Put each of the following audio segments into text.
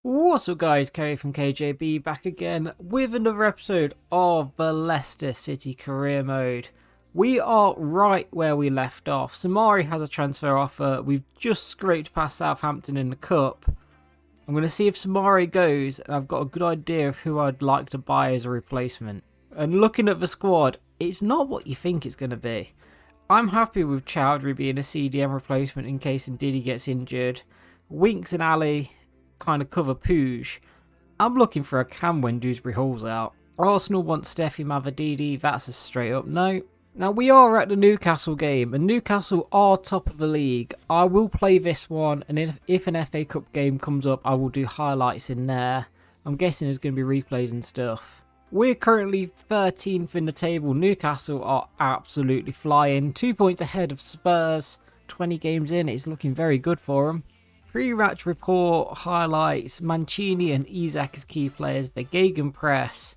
What's up guys, Kerry from KJB back again with another episode of the Leicester City career mode. We are right where we left off. Soumare has a transfer offer. We've just scraped past Southampton in the cup. I'm going to see if Soumare goes, and I've got a good idea of who I'd like to buy as a replacement. And looking at the squad, it's not what you think it's going to be. I'm happy with Chowdhury being a CDM replacement in case Ndidi gets injured. Winks and Ali kind of cover Pooge. I'm looking for a cam when Dewsbury Hall's out. Arsenal want Steffi Mavadidi, that's a straight up no. Now we are at the Newcastle game, and Newcastle are top of the league. I will play this one, and if an FA Cup game comes up, I will do highlights in there. I'm guessing there's going to be replays and stuff. We're currently 13th in the table. Newcastle are absolutely flying. 2 points ahead of Spurs. 20 games in, it's looking very good for them. Pre-match report highlights Mancini and Isak as key players. The Gegenpress.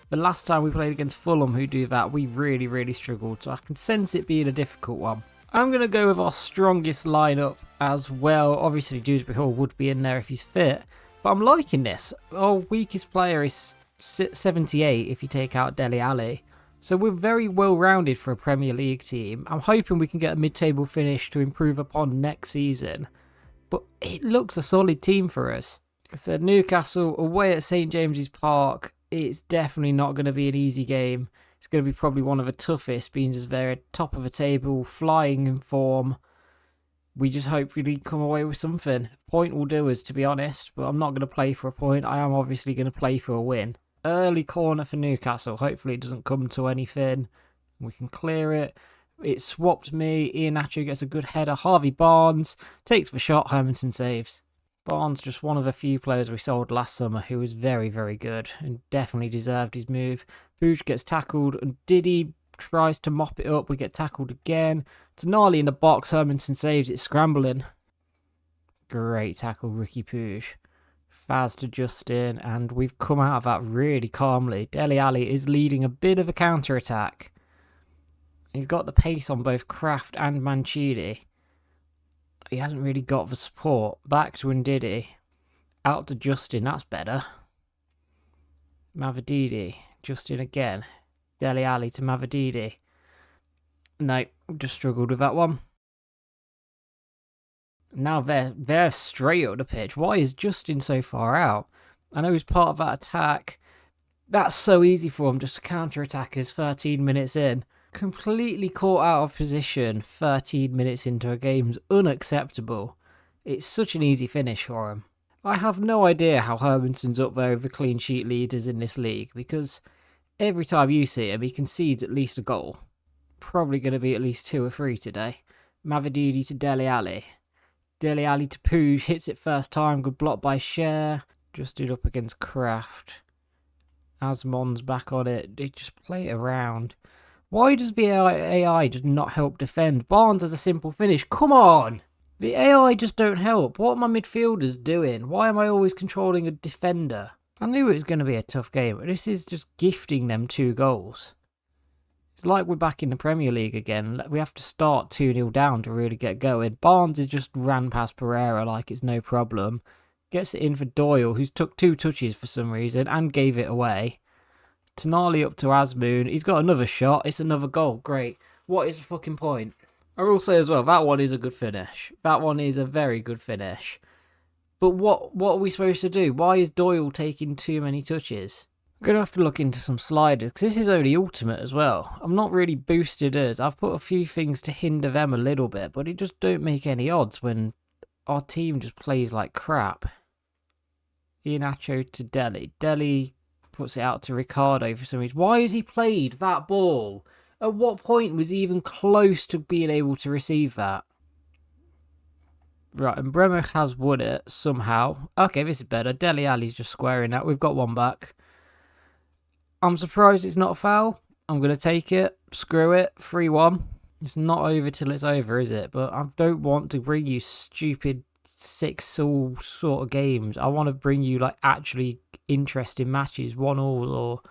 The last time we played against Fulham, who do that, we really struggled. So I can sense it being a difficult one. I'm going to go with our strongest lineup as well. Obviously, Dewsbury Hall would be in there if he's fit. But I'm liking this. Our weakest player is 78 if you take out Dele Alli. So we're very well rounded for a Premier League team. I'm hoping we can get a mid-table finish to improve upon next season. But it looks a solid team for us. Like I said, Newcastle away at St James's Park. It's definitely not going to be an easy game. It's going to be probably one of the toughest, being as they're at top of the table, flying in form. We just hope we come away with something. A point will do us, to be honest, but I'm not going to play for a point. I am obviously going to play for a win. Early corner for Newcastle. Hopefully it doesn't come to anything. We can clear it. It swapped me. Iheanacho gets a good header. Harvey Barnes takes the shot. Hermansen saves. Barnes just one of a few players we sold last summer who was very good and definitely deserved his move. Pooch gets tackled and Didi tries to mop it up. We get tackled again. Tonali in the box. Hermansen saves it, scrambling. Great tackle, Ricky Pooch. Faz to Justin, and we've come out of that really calmly. Dele Alli is leading a bit of a counter-attack. He's got the pace on both Kraft and Mancini. He hasn't really got the support. Back to Ndidi. Out to Justin, that's better. Mavadidi. Justin again. Dele Alli to Mavadidi. No, just struggled with that one. Now they're straight up the pitch. Why is Justin so far out? I know he's part of that attack. That's so easy for him just to counter-attack us 13 minutes in. Completely caught out of position 13 minutes into a game is unacceptable. It's such an easy finish for him. I have no idea how Hermansen's up there with the clean sheet leaders in this league, because every time you see him he concedes at least a goal. Probably going to be at least 2 or 3 today. Mavadidi to Dele Alli. Dele Alli to Pooge, hits it first time, good block by Cher. Just did up against Kraft. Asmon's back on it, they just play it around. Why does the AI just not help defend? Barnes has a simple finish. Come on! The AI just don't help. What are my midfielders doing? Why am I always controlling a defender? I knew it was going to be a tough game, but this is just gifting them 2 goals. It's like we're back in the Premier League again. We have to start 2-0 down to really get going. Barnes has just ran past Pereira like it's no problem. Gets it in for Doyle, who's took 2 touches for some reason and gave it away. Tonali up to Asmoon. He's got another shot. It's another goal. Great. What is the fucking point? I will say as well, that one is a good finish. That one is a very good finish. But what are we supposed to do? Why is Doyle taking too many touches? I'm going to have to look into some sliders, because this is only ultimate as well. I'm not really boosted as. I've put a few things to hinder them a little bit, but it just don't make any odds when our team just plays like crap. Iheanacho to Dele. Dele puts it out to Ricardo for some reason. Why has he played that ball? At what point was he even close to being able to receive that? Right, and Bremer has won it somehow. Okay, this is better. Dele Alli's just squaring that. We've got one back. I'm surprised it's not a foul. I'm going to take it. Screw it. 3-1. It's not over till it's over, is it? But I don't want to bring you stupid 6-all sort of games. I want to bring you like actually interesting matches, 1-all or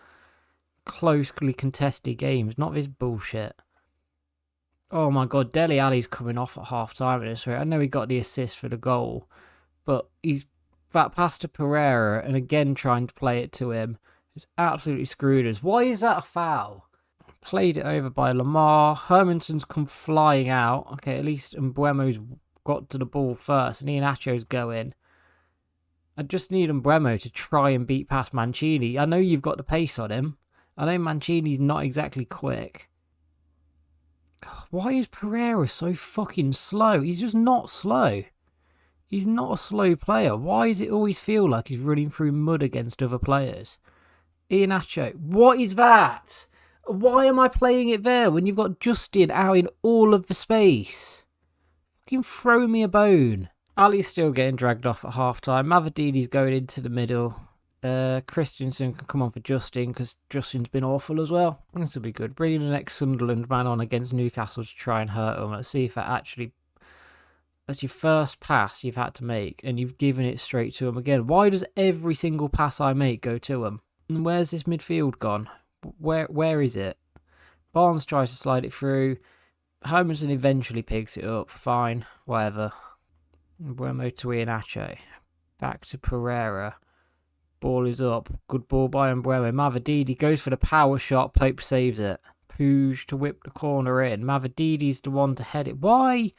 closely contested games, not this bullshit. Oh my god, Dele Alli's coming off at half time in this. I know he got the assist for the goal, but he's that pass to Pereira and again trying to play it to him. It's absolutely screwed us. Why is that a foul? Played it over by Lamar. Hermanson's come flying out. Okay, at least Mbuemo's got to the ball first and Iheanacho's going. I just need Mbuemo to try and beat past Mancini. I know you've got the pace on him. I know Mancini's not exactly quick. Why is Pereira so fucking slow? He's just not slow. He's not a slow player. Why does it always feel like he's running through mud against other players? Iheanacho. What is that? Why am I playing it there when you've got Justin out in all of the space? Fucking throw me a bone. Ali's still getting dragged off at half-time. Mavadidi's going into the middle. Christensen can come on for Justin because Justin's been awful as well. This will be good. Bringing the next Sunderland man on against Newcastle to try and hurt him. Let's see if that actually... That's your first pass you've had to make and you've given it straight to him again. Why does every single pass I make go to him? And where's this midfield gone? Where is it? Barnes tries to slide it through. Hermanson eventually picks it up. Fine. Whatever. Mbuemo to Iheanacho. Back to Pereira. Ball is up. Good ball by Mbuemo. Mavadidi goes for the power shot. Pope saves it. Puig to whip the corner in. Mavadidi's the one to head it. Why?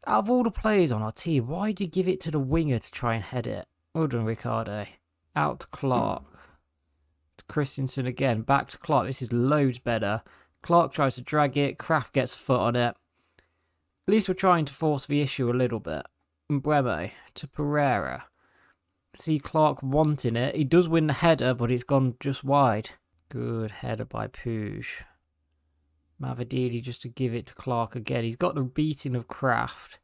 Out of all the players on our team, why do you give it to the winger to try and head it? Well done, Ricardo. Out to Clark. To Christensen again. Back to Clark. This is loads better. Clark tries to drag it. Kraft gets a foot on it. At least we're trying to force the issue a little bit. Mbuemo to Pereira. See Clark wanting it. He does win the header, but it's gone just wide. Good header by Puig. Mavadidi just to give it to Clark again. He's got the beating of Kraft.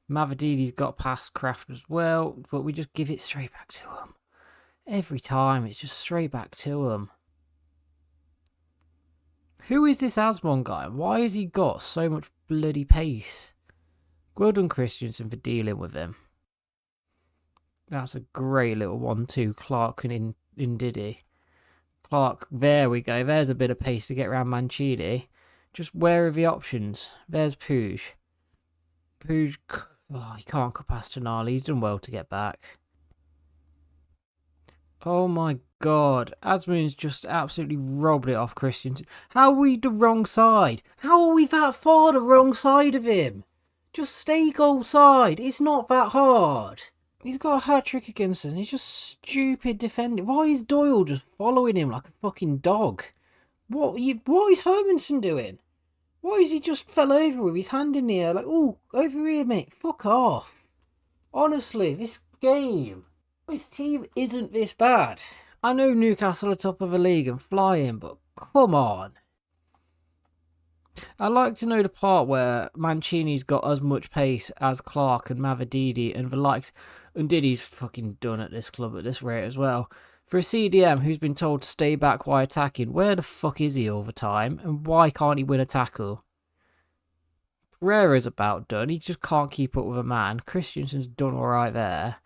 Mavadidi's got past Kraft as well, but we just give it straight back to him. Every time, it's just straight back to him. Who is this Asmon guy? Why has he got so much bloody pace? Well done, Christensen, for dealing with him. That's a great little 1-2. Clark and Ndidi. Clark, there we go. There's a bit of pace to get around Mancini. Just where are the options? There's Puig. Puig, oh, he can't go past Tonali. He's done well to get back. Oh my god. Asmun's just absolutely robbed it off Christensen. How are we the wrong side? How are we that far the wrong side of him? Just stay goal side. It's not that hard. He's got a hat-trick against us and he's just stupid defending. Why is Doyle just following him like a fucking dog? What is Hermanson doing? Why is he just fell over with his hand in the air like, oh, over here, mate. Fuck off. Honestly, this game, this team isn't this bad. I know Newcastle are top of the league and flying, but come on. I'd like to know the part where Mancini's got as much pace as Clark and Mavadidi and the likes. And Didi's fucking done at this club at this rate as well. For a CDM who's been told to stay back while attacking, where the fuck is he all the time? And why can't he win a tackle? Pereira's about done. He just can't keep up with a man. Christensen's done alright there.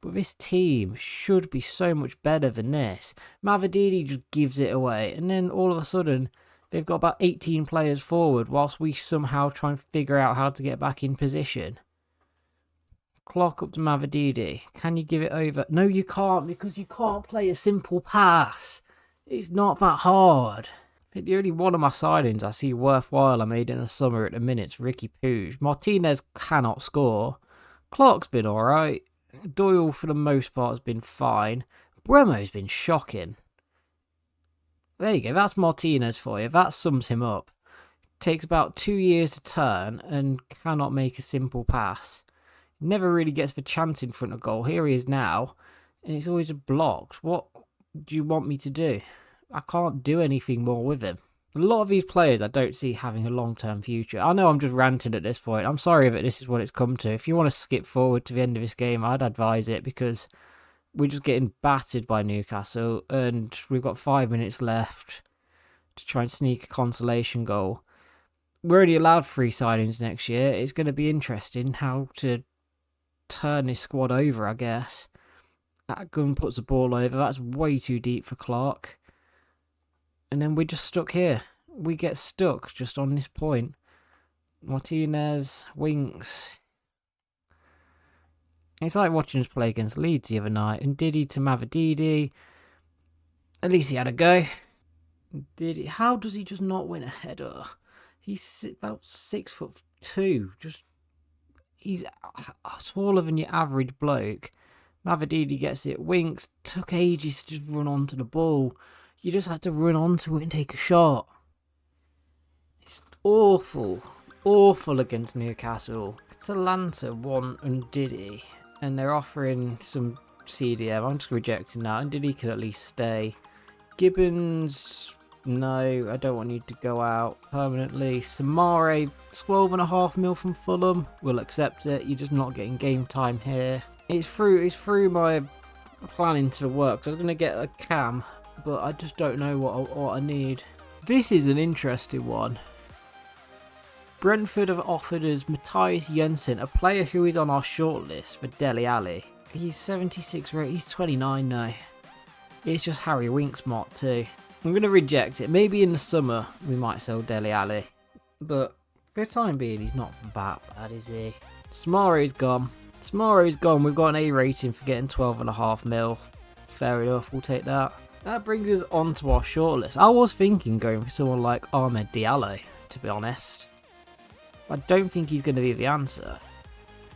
But this team should be so much better than this. Mavadidi just gives it away. And then all of a sudden, they've got about 18 players forward whilst we somehow try and figure out how to get back in position. Clock up to Mavadidi. Can you give it over? No, you can't, because you can't play a simple pass. It's not that hard. I think the only one of my signings I see worthwhile I made in the summer at the minute's Ricky Puig. Martinez cannot score. Clark's been alright. Doyle, for the most part, has been fine. Bremo's been shocking. There you go. That's Martinez for you. That sums him up. Takes about 2 years to turn and cannot make a simple pass. Never really gets the chance in front of goal. Here he is now, and it's always blocked. What do you want me to do? I can't do anything more with him. A lot of these players I don't see having a long-term future. I know I'm just ranting at this point. I'm sorry that this is what it's come to. If you want to skip forward to the end of this game, I'd advise it, because we're just getting battered by Newcastle, and we've got 5 minutes left to try and sneak a consolation goal. We're only allowed 3 signings next year. It's going to be interesting how to turn this squad over, I guess. That gun puts the ball over. That's way too deep for Clark. And then we're just stuck here. We get stuck just on this point. Martinez, Winks. It's like watching us play against Leeds the other night. And Diddy to Mavididi. At least he had a go. How does he just not win a header? He's about 6'2". He's taller than your average bloke. Mavididi gets it, winks, took ages to just run onto the ball. You just had to run onto it and take a shot. It's awful against Newcastle. Atalanta want Ndidi, and they're offering some CDM. I'm just rejecting that. Ndidi could at least stay. Gibbons, no, I don't want you to go out permanently. Soumare, 12.5 mil from Fulham. We'll accept it. You're just not getting game time here. It's through my planning to work. I was going to get a cam, but I just don't know what I need. This is an interesting one. Brentford have offered us Matthias Jensen, a player who is on our shortlist for Dele Alli. He's 76 rate. He's 29 now. It's just Harry Winksmart too. I'm going to reject it. Maybe in the summer we might sell Dele Alli, but for the time being he's not that bad, is he? Soumare's gone. We've got an A rating for getting 12.5 mil. Fair enough, we'll take that. That brings us on to our shortlist. I was thinking going for someone like Ahmed Diallo, to be honest. I don't think he's going to be the answer.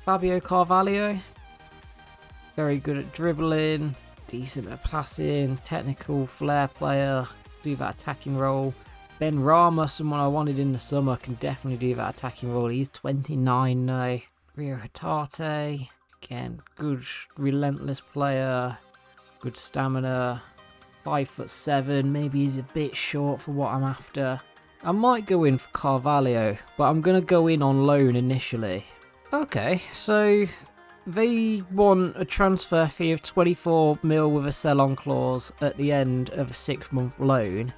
Fabio Carvalho, very good at dribbling, decent at passing, technical flair player, do that attacking role. Ben Rama, someone I wanted in the summer, can definitely do that attacking role. He's 29 now. Rio Hatate, again, good relentless player, good stamina, 5'7", maybe he's a bit short for what I'm after. I might go in for Carvalho, but I'm going to go in on loan initially. Okay, so they want a transfer fee of 24 mil with a sell-on clause at the end of a 6-month loan.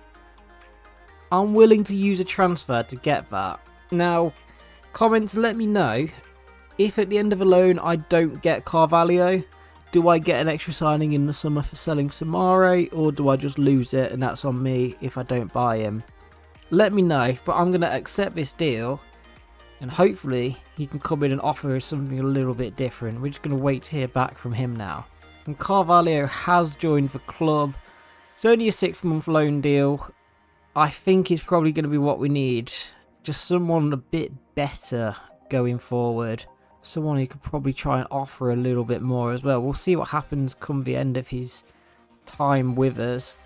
I'm willing to use a transfer to get that. Now, comments, let me know if at the end of a loan I don't get Carvalho. Do I get an extra signing in the summer for selling Soumare, or do I just lose it and that's on me if I don't buy him? Let me know, but I'm going to accept this deal and hopefully he can come in and offer us something a little bit different. We're just going to wait to hear back from him now. And Carvalho has joined the club. It's only a 6-month loan deal. I think it's probably going to be what we need. Just someone a bit better going forward. Someone who could probably try and offer a little bit more as well. We'll see what happens come the end of his time with us.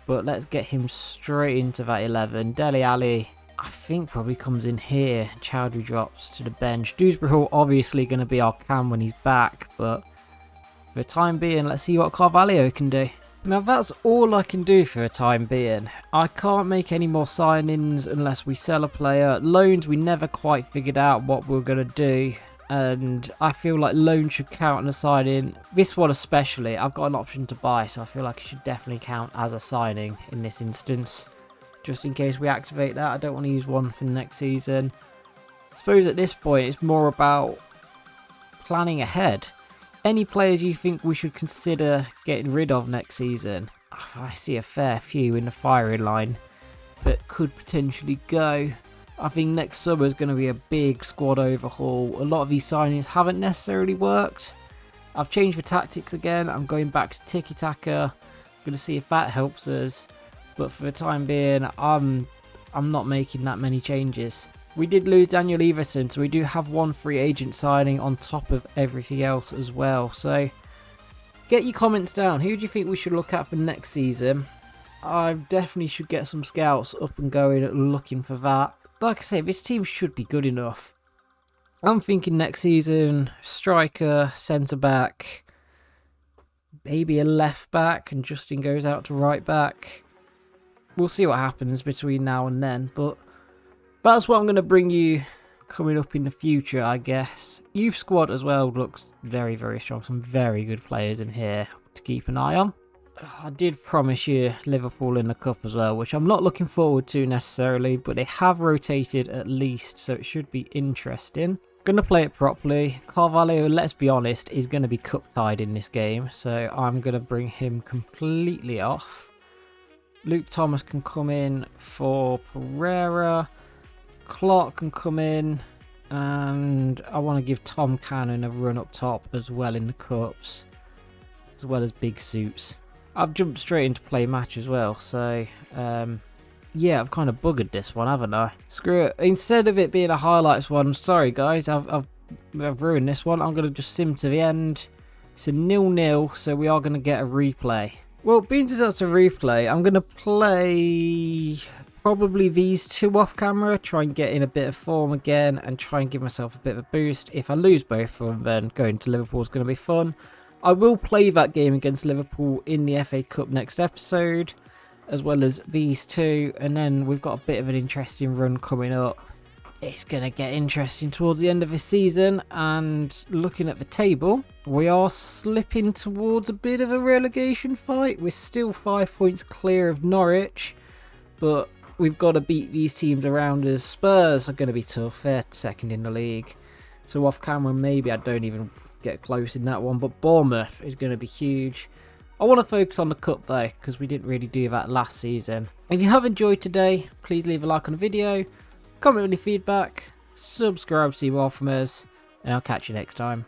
But let's get him straight into that 11. Dele Alli, I think, probably comes in here. Chowdhury drops to the bench. Dewsbury Hall obviously going to be our cam when he's back. But for the time being, let's see what Carvalho can do. Now that's all I can do for the time being. I can't make any more signings unless we sell a player. Loans, we never quite figured out what we're going to do. And I feel like loan should count on a signing. This one especially, I've got an option to buy, so I feel like it should definitely count as a signing in this instance. Just in case we activate that, I don't want to use one for next season. I suppose at this point it's more about planning ahead. Any players you think we should consider getting rid of next season? I see a fair few in the firing line that could potentially go. I think next summer is going to be a big squad overhaul. A lot of these signings haven't necessarily worked. I've changed the tactics again. I'm going back to tiki-taka. I'm going to see if that helps us. But for the time being, I'm not making that many changes. We did lose Daniel Everson, so we do have one free agent signing on top of everything else as well. So get your comments down. Who do you think we should look at for next season? I definitely should get some scouts up and going looking for that. Like I say, this team should be good enough. I'm thinking next season, striker, centre-back, maybe a left-back, and Justin goes out to right-back. We'll see what happens between now and then, but that's what I'm going to bring you coming up in the future, I guess. Youth squad as well looks very, very strong. Some very good players in here to keep an eye on. I did promise you Liverpool in the cup as well, which I'm not looking forward to necessarily, but they have rotated at least, so it should be interesting. Going to play it properly. Carvalho, let's be honest, is going to be cup tied in this game, so I'm going to bring him completely off. Luke Thomas can come in for Pereira. Clark can come in. And I want to give Tom Cannon a run up top as well in the cups, as well as big suits. I've jumped straight into play match as well, so yeah, I've kind of buggered this one, haven't I? Screw it. Instead of it being a highlights one, sorry guys, I've ruined this one. I'm going to just sim to the end. It's a 0-0, so we are going to get a replay. Well, being as that's a replay, I'm going to play probably these two off camera, try and get in a bit of form again, and try and give myself a bit of a boost. If I lose both of them, then going to Liverpool is going to be fun. I will play that game against Liverpool in the FA Cup next episode, as well as these two, and then we've got a bit of an interesting run coming up. It's going to get interesting towards the end of the season, and looking at the table, we are slipping towards a bit of a relegation fight. We're still 5 points clear of Norwich, but we've got to beat these teams around us. Spurs are going to be tough. They're second in the league. So off camera, maybe I don't even get close in that one, but Bournemouth is going to be huge. I want to focus on the cup though, because we didn't really do that last season. If you have enjoyed today, please leave a like on the video, comment with any feedback, subscribe to see more from us, and I'll catch you next time.